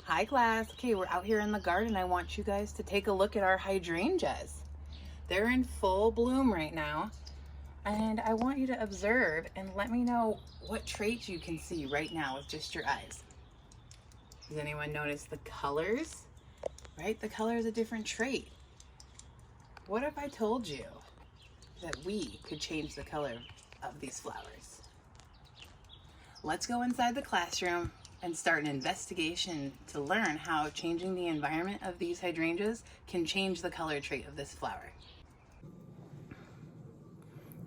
Hi class. Okay, we're out here in the garden. I want you guys to take a look at our hydrangeas. They're in full bloom right now. And I want you to observe and let me know what traits you can see right now with just your eyes. Does anyone notice the colors? Right? The color is a different trait. What if I told you that we could change the color of these flowers? Let's go inside the classroom and start an investigation to learn how changing the environment of these hydrangeas can change the color trait of this flower.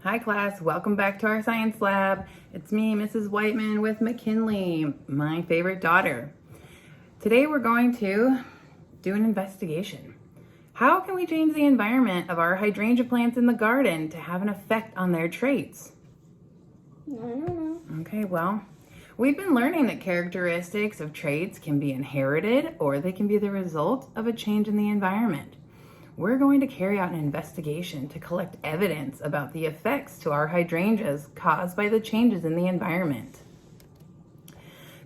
Hi class, welcome back to our science lab. It's me, Mrs. Whiteman with McKinley, my favorite daughter. Today we're going to do an investigation. How can we change the environment of our hydrangea plants in the garden to have an effect on their traits? I don't know. Okay, well, we've been learning that characteristics of traits can be inherited or they can be the result of a change in the environment. We're going to carry out an investigation to collect evidence about the effects to our hydrangeas caused by the changes in the environment.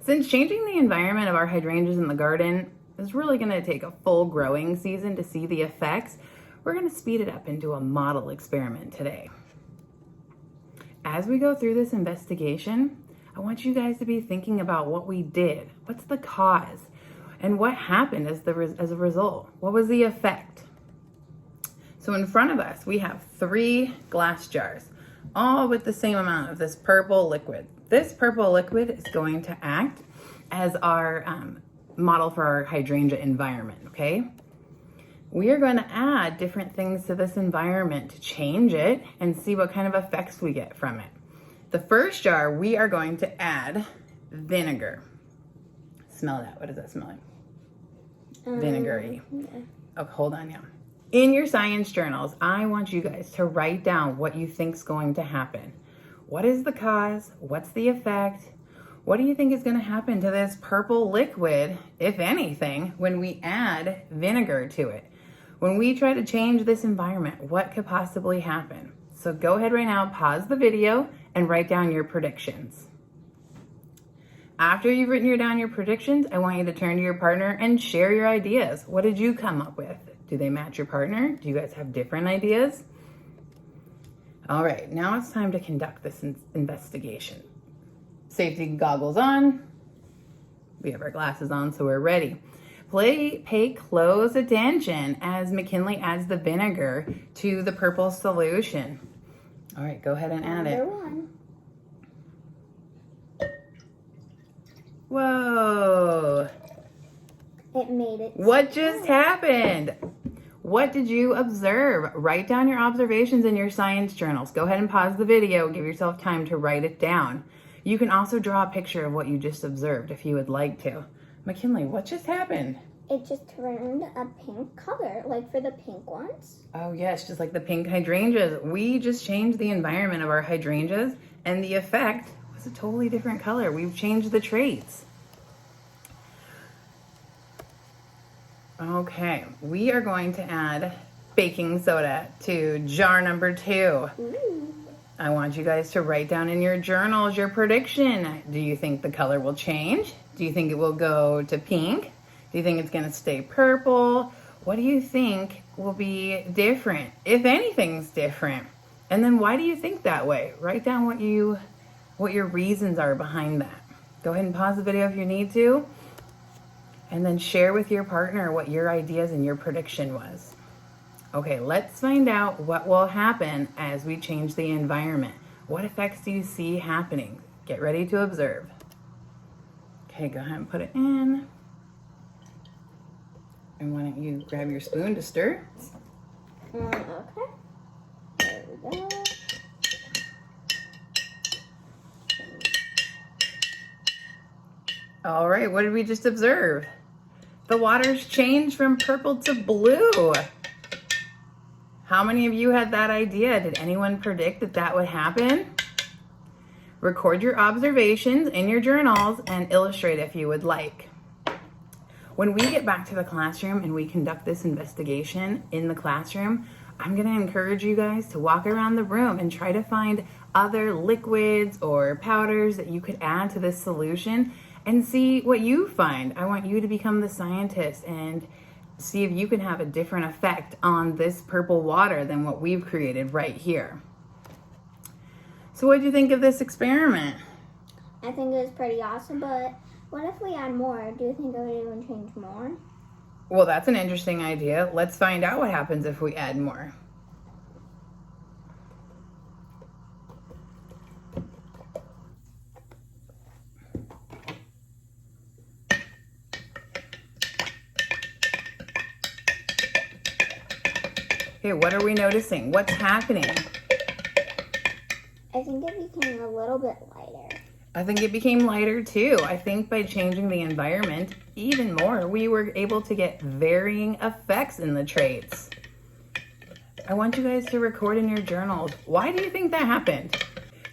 Since changing the environment of our hydrangeas in the garden is really going to take a full growing season to see the effects, we're going to speed it up into a model experiment today. As we go through this investigation, I want you guys to be thinking about what we did. What's the cause? And what happened as a result? What was the effect? So in front of us, we have 3 glass jars, all with the same amount of this purple liquid. This purple liquid is going to act as our model for our hydrangea environment, okay? We are going to add different things to this environment to change it and see what kind of effects we get from it. The first jar, we are going to add vinegar. Smell that. What does that smell like? Vinegary. Yeah. Okay, hold on now. In your science journals, I want you guys to write down what you think is going to happen. What is the cause? What's the effect? What do you think is going to happen to this purple liquid, if anything, when we add vinegar to it? When we try to change this environment, what could possibly happen? So go ahead right now, pause the video, and write down your predictions. After you've written down your predictions, I want you to turn to your partner and share your ideas. What did you come up with? Do they match your partner? Do you guys have different ideas? All right, now it's time to conduct this investigation. Safety goggles on. We have our glasses on, so we're ready. Pay close attention as McKinley adds the vinegar to the purple solution. All right, go ahead and add it. Whoa. It made it. What just happened? What did you observe? Write down your observations in your science journals. Go ahead and pause the video. Give yourself time to write it down. You can also draw a picture of what you just observed if you would like to. McKinley, what just happened? It just turned a pink color, like for the pink ones. Oh yes, just like the pink hydrangeas. We just changed the environment of our hydrangeas and the effect was a totally different color. We've changed the traits. Okay, we are going to add baking soda to jar number 2. Ooh. I want you guys to write down in your journals your prediction. Do you think the color will change? Do you think it will go to pink? Do you think it's going to stay purple? What do you think will be different, if anything's different? And then why do you think that way? Write down what your reasons are behind that. Go ahead and pause the video if you need to. And then share with your partner what your ideas and your prediction was. Okay, let's find out what will happen as we change the environment. What effects do you see happening? Get ready to observe. Okay, go ahead and put it in. And why don't you grab your spoon to stir? Okay. There we go. All right, what did we just observe? The water's changed from purple to blue. How many of you had that idea? Did anyone predict that that would happen? Record your observations in your journals and illustrate if you would like. When we get back to the classroom and we conduct this investigation in the classroom, I'm going to encourage you guys to walk around the room and try to find other liquids or powders that you could add to this solution and see what you find. I want you to become the scientist and see if you can have a different effect on this purple water than what we've created right here. So what do you think of this experiment? I think it was pretty awesome, but what if we add more? Do you think it would even change more? Well, that's an interesting idea. Let's find out what happens if we add more. Okay, what are we noticing? What's happening? I think it became a little bit lighter. I think it became lighter too. I think by changing the environment even more, we were able to get varying effects in the traits. I want you guys to record in your journals. Why do you think that happened?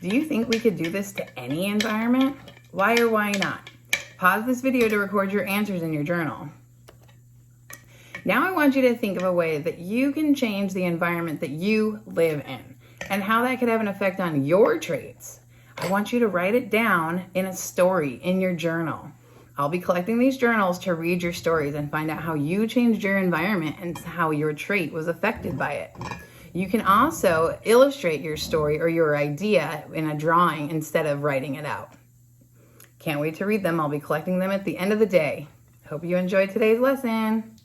Do you think we could do this to any environment? Why or why not? Pause this video to record your answers in your journal. Now I want you to think of a way that you can change the environment that you live in and how that could have an effect on your traits. I want you to write it down in a story in your journal. I'll be collecting these journals to read your stories and find out how you changed your environment and how your trait was affected by it. You can also illustrate your story or your idea in a drawing instead of writing it out. Can't wait to read them. I'll be collecting them at the end of the day. Hope you enjoyed today's lesson.